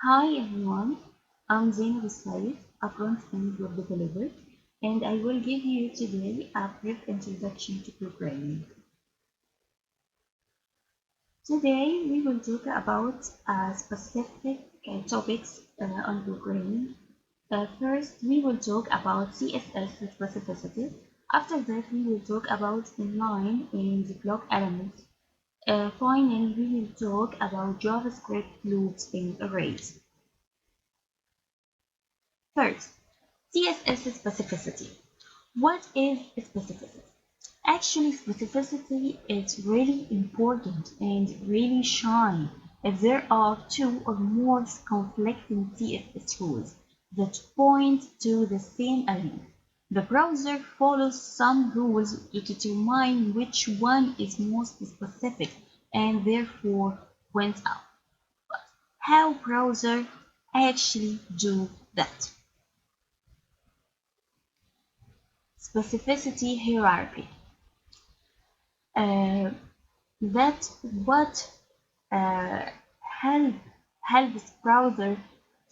Hi everyone, I'm Zainab Said, a front-end web developer, and I will give you today a brief introduction to programming. Today we will talk about specific topics on programming. First, we will talk about CSS specificity. After that, we will talk about inline and block elements. Finally, we will talk about JavaScript loops and arrays. First, CSS specificity. What is specificity? Actually, specificity is really important and really shine if there are two or more conflicting CSS rules that point to the same element. The browser follows some rules to determine which one is most specific and therefore wins out. But how browsers actually do that? Specificity hierarchy. Uh, that's what uh, help, helps browser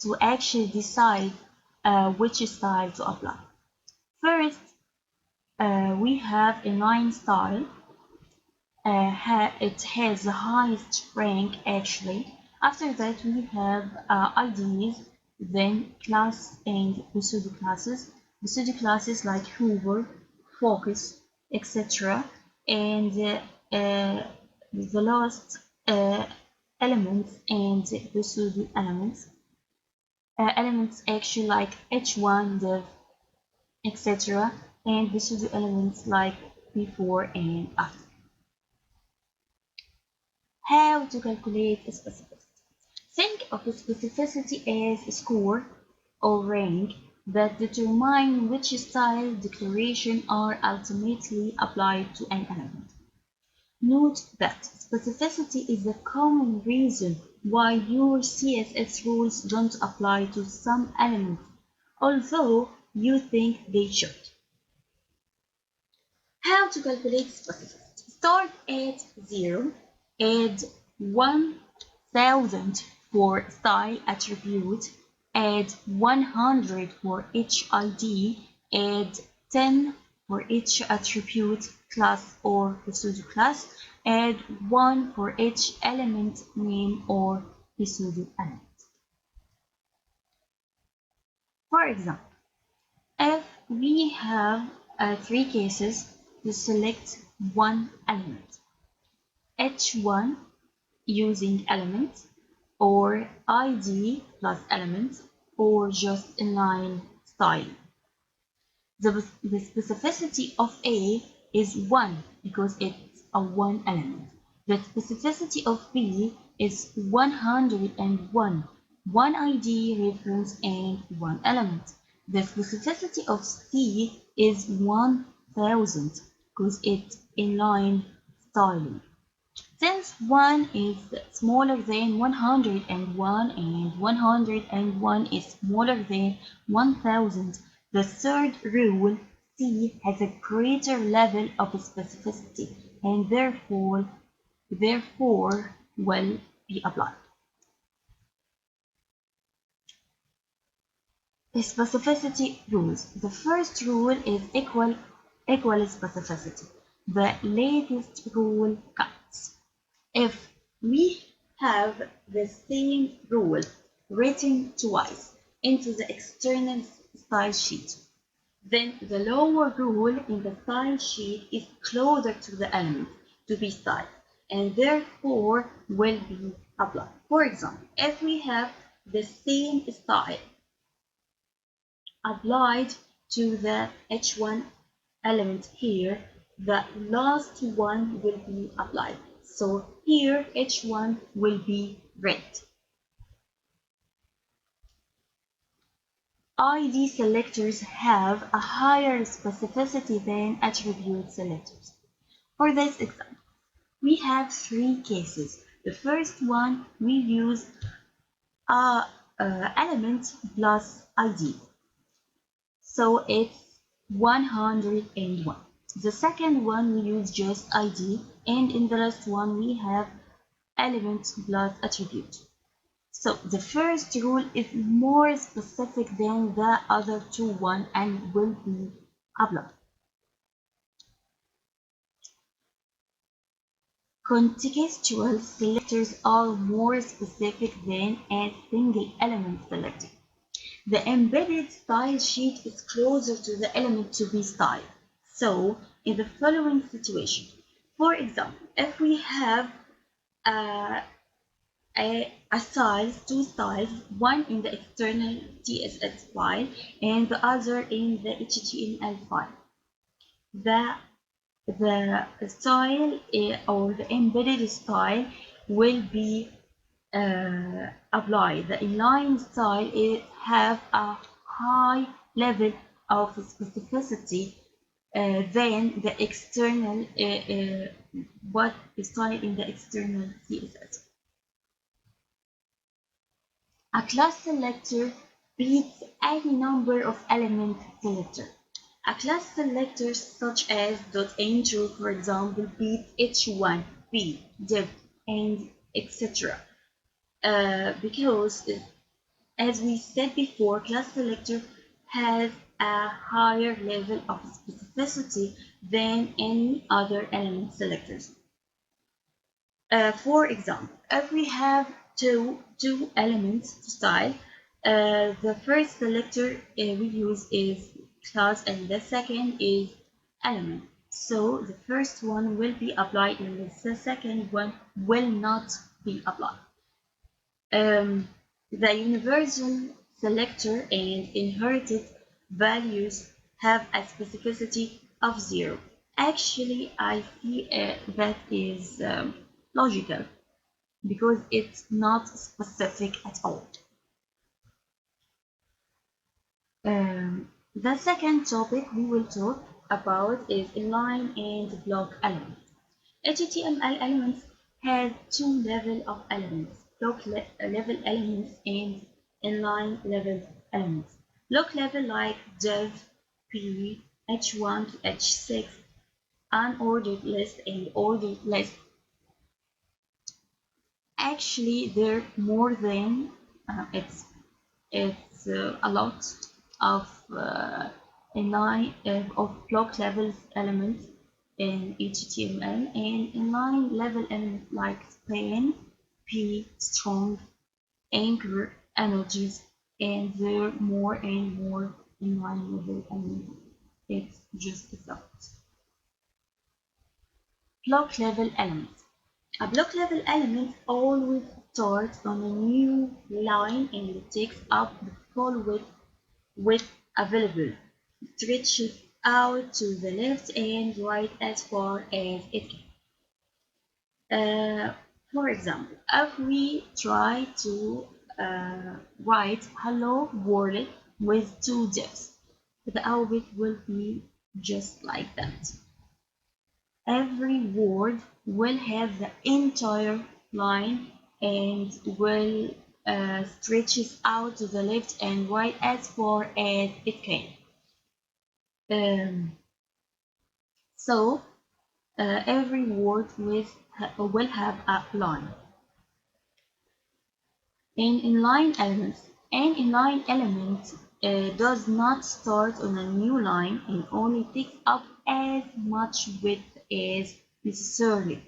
to actually decide which style to apply. First, we have inline style. It has the highest rank actually. After that, we have IDs, then class and pseudo classes. Pseudo classes like Hoover, Focus, etc. And the last elements and the pseudo elements. Elements actually like H1, div, etc. And the pseudo elements like before and after. How to calculate specificity? Think of specificity as a score or rank that determine which style declaration are ultimately applied to an element. Note that specificity is the common reason why your CSS rules don't apply to some elements, although you think they should. How to calculate specificity? Start at 0, add 1000 for style attribute, add 100 for each ID, add 10 for each attribute, class or pseudo class, add 1 for each element name or pseudo element. For example, if we have three cases to select one element, H1 using element, or ID plus element, or just inline style. The specificity of A is 1 because it's a one element. The specificity of B is 101, one ID reference and one element. The specificity of C is 1000 because it's inline styling. Since 1 is smaller than 101 and 101 is smaller than 1000, the third rule, C, has a greater level of specificity and therefore will be applied. The specificity rules. The first rule is equal specificity. The latest rule counts. If we have the same rule written twice into the external style sheet, then the lower rule in the style sheet is closer to the element to be styled and therefore will be applied. For example, if we have the same style applied to the H1 element here, the last one will be applied. So here H1 will be red. ID selectors have a higher specificity than attribute selectors. For this example, we have three cases. The first one, we use element plus ID. So it's 101. The second one, we use just ID, and in the last one we have element plus attribute. So the first rule is more specific than the other two one and will be applied. Contextual selectors are more specific than a single element selector. The embedded style sheet is closer to the element to be styled. So, in the following situation, for example, if we have a, two styles, one in the external CSS file and the other in the HTML file. The style or the embedded style will be applied. The inline style have a high level of specificity than the external what is style in the external CSS. A class selector beats any number of element selector. A class selector such as .intro, for example, beats h1, p, div, and etc. Because, as we said before, class selector has a higher level of specificity than any other element selectors. For example, if we have two elements to style, the first selector we use is class and the second is element. So the first one will be applied and the second one will not be applied. The universal selector and inherited values have a specificity of 0. Actually, I see that is logical because it's not specific at all. The second topic we will talk about is inline and block elements. HTML elements have two levels of elements, block level elements and inline level elements. Block level like div, p, h1 to h6, unordered list and ordered list. Actually, they're more than it's a lot of inline of block level elements in HTML and inline level elements like span, p, strong, anchor, emojis, and there are more and more inline level elements. It's just a fact. Block level elements. A block level element always starts on a new line and takes up the full width available, stretches out to the left and right as far as it can. For example, if we try to write hello world with two divs, the output will be just like that. Every word will have the entire line and will stretches out to the left and right as far as it can. Um, so every word will have a line. An inline element does not start on a new line and only takes up as much width as necessary.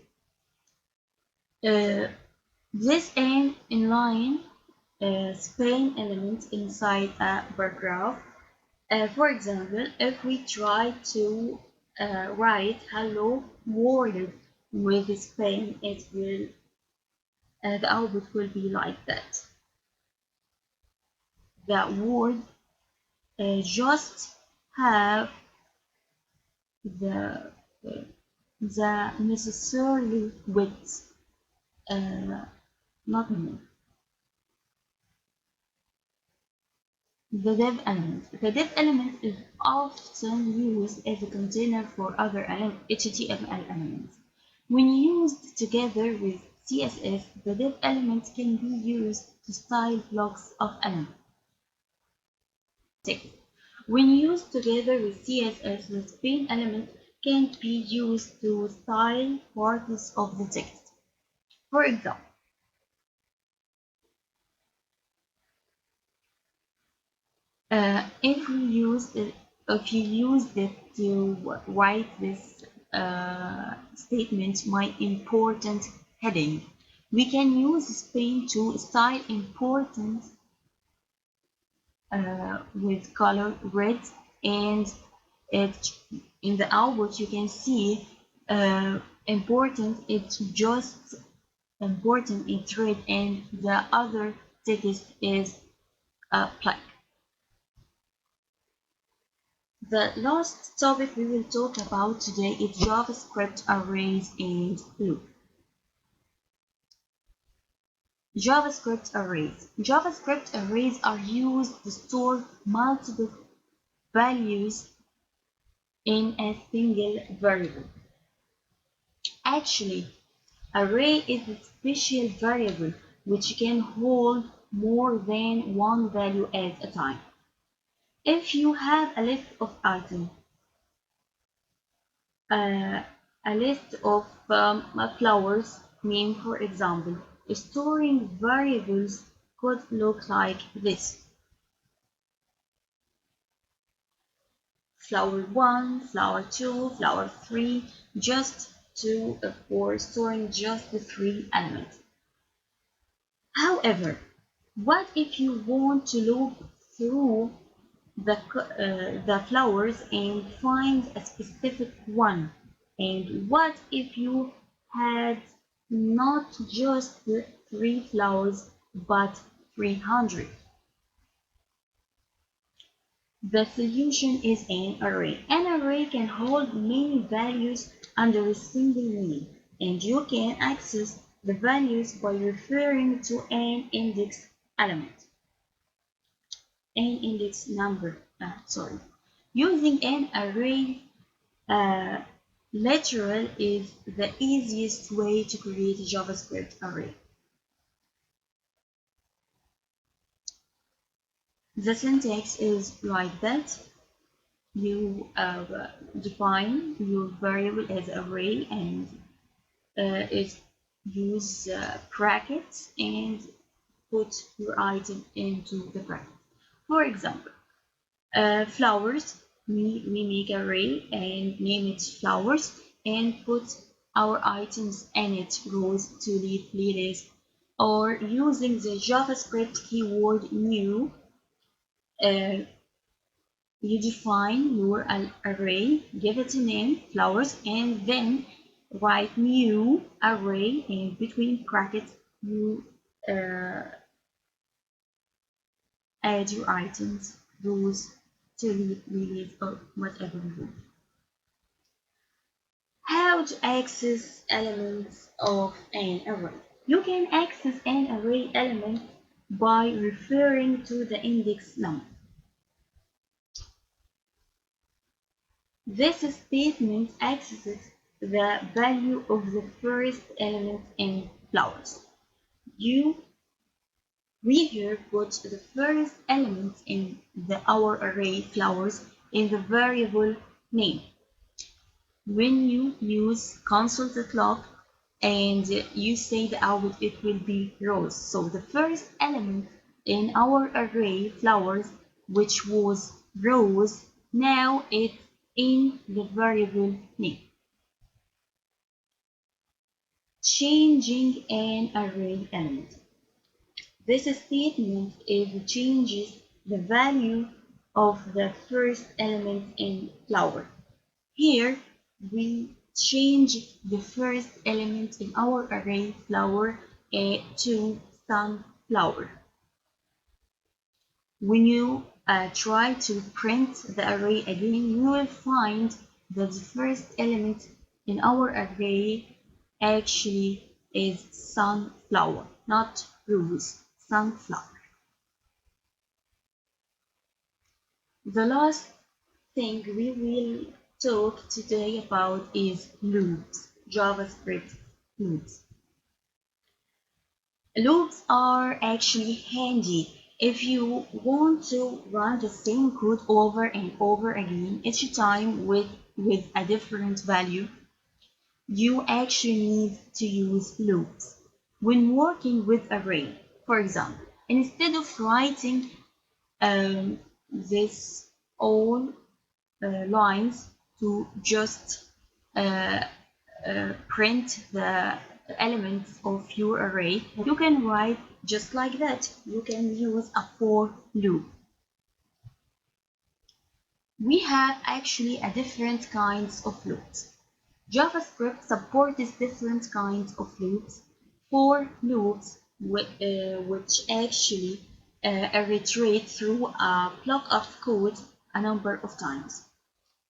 This an inline span element inside a paragraph. For example, if we try to write hello world with a span, the output will be like that. The word just have the necessary width, not more. The div element. The div element is often used as a container for other HTML elements. When used together with CSS, the div element can be used to style blocks of elements. When used together with CSS, the span element can be used to style parts of the text. For example, If we use it, if you use it to write this statement, my important heading, we can use Spain to style important with color red, and it in the output you can see important it's just important it's red, and the other text is black. The last topic we will talk about today is JavaScript arrays and loop. JavaScript arrays are used to store multiple values in a single variable. Actually, array is a special variable which can hold more than one value at a time. If you have a list of items, uh, a list of flowers name, for example, storing variables could look like this: flower 1, flower 2, flower 3, just to for storing just the three elements. However, what if you want to look through the flowers and find a specific one? And what if you had not just three flowers but 300? The solution is an array. An array can hold many values under a single name, and you can access the values by referring to an index element, an index number. Using an array literal is the easiest way to create a JavaScript array. The syntax is like that. You define your variable as array, and it use brackets and put your item into the bracket. For example, flowers, we make array and name it flowers and put our items in it: rose, tulip, lilies. Or using the JavaScript keyword new, uh, you define your array, give it a name, flowers, and then write new array, and between brackets you add your items: rose, tulip, lilies, or whatever you want. How to access elements of an array? You can access an array element by referring to the index number. This statement accesses the value of the first element in flowers. We here put the first element in our array flowers in the variable name. When you use console.log and you say the output, it will be rose. So the first element in our array flowers, which was rose, now it's in the variable name. Changing an array element. This statement changes the value of the first element in flower. Here we change the first element in our array flower to sunflower. When you try to print the array again, you will find that the first element in our array actually is sunflower, not rose, sunflower. The last thing we will talk today about is loops, JavaScript loops. Loops are actually handy if you want to run the same code over and over again each time with a different value. You actually need to use loops. When working with array, for example, instead of writing this all lines to just uh, print the elements of your array, you can write just like that. You can use a for loop. We have actually a different kinds of loops. JavaScript supports different kinds of loops. For loops, which actually iterate through a block of code a number of times,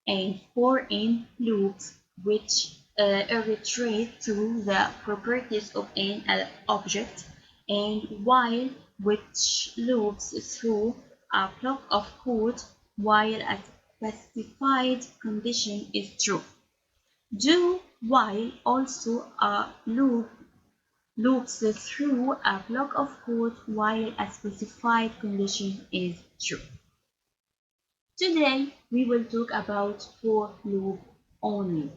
and for in loops, which iterate through the properties of an object, and while, which loops through a block of code while a specified condition is true. Do while also a loop loops through a block of code while a specified condition is true. Today we will talk about for loop only.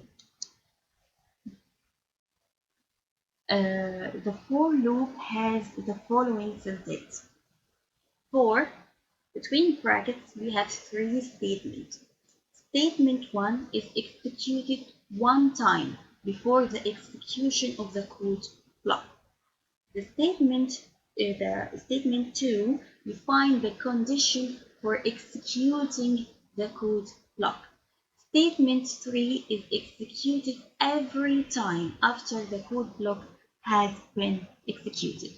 The for loop has the following syntax. For, between brackets, we have three statements. Statement 1 is executed one time before the execution of the code block. The statement 2 defines the condition for executing the code block. Statement 3 is executed every time after the code block has been executed.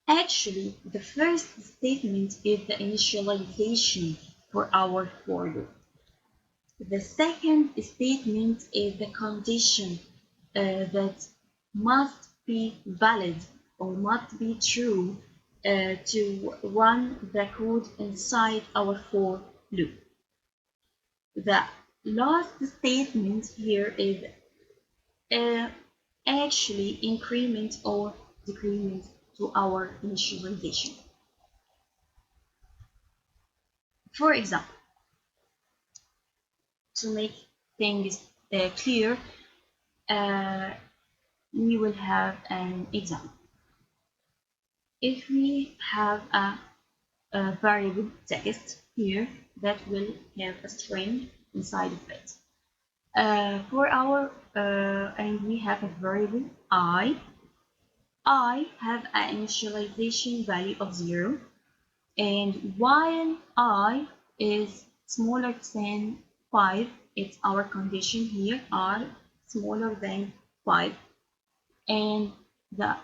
Actually, the first statement is the initialization for our for loop. The second statement is the condition that must be valid or must be true to run the code inside our for loop. The last statement here is actually increment or decrement to our initialization. For example, to make things clear, we will have an example. If we have a variable text here that will have a string inside of it. And we have a variable I have an initialization value of 0, and while I is smaller than 5, it's our condition here, I smaller than 5, and the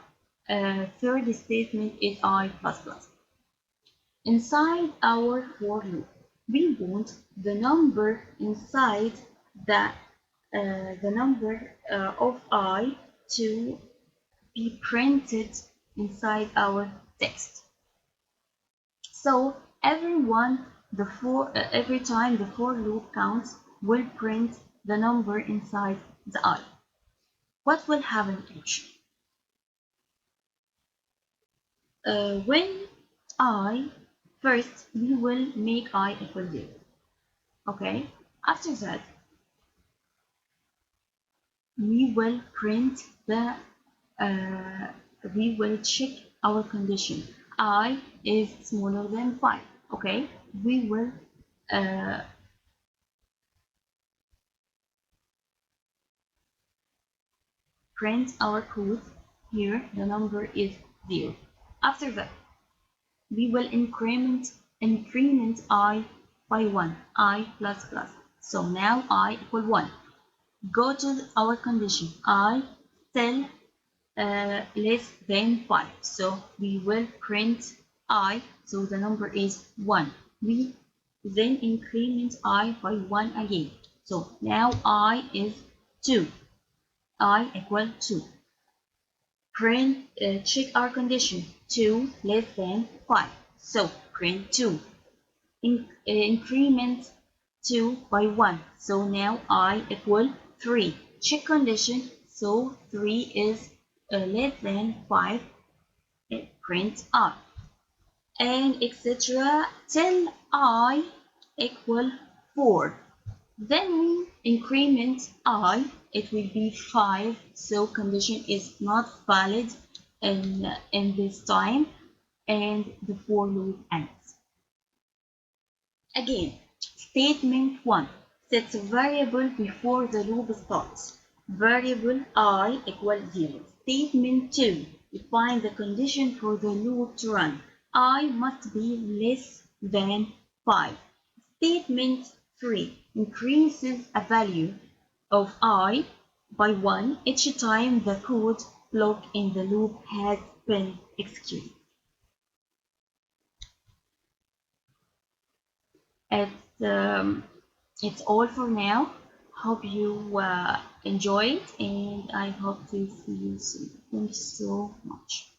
third statement is I++. Inside our for loop, we want the number inside the number of I to be printed inside our text. So every time the for loop counts will print the number inside the I. What will happen actually? When I first we will make I equal 0. Okay. After that, we will print the we will check our condition. I is smaller than 5. Okay, we will print our code here. The number is 0. After that, we will increment I by 1, I++. So now I equal 1. Go to our condition, I still less than 5. So we will print I, so the number is 1. We then increment I by 1 again. So now I is 2. I equal 2. Print, check our condition, 2 less than 5. So print 2. Increment 2 by 1. So now I equal 3. Check condition, so 3 is less than 5. Print I. And etc. till I equal 4. Then we increment I, it will be 5, so condition is not valid in this time. and the for loop ends. Again, statement 1 sets a variable before the loop starts. Variable I equals 0. Statement 2 defines the condition for the loop to run. I must be less than 5. Statement 3 increases a value of I by 1 each time the code block in the loop has been executed. It's, um, it's all for now. Hope you enjoyed, and I hope to see you soon. Thank you so much.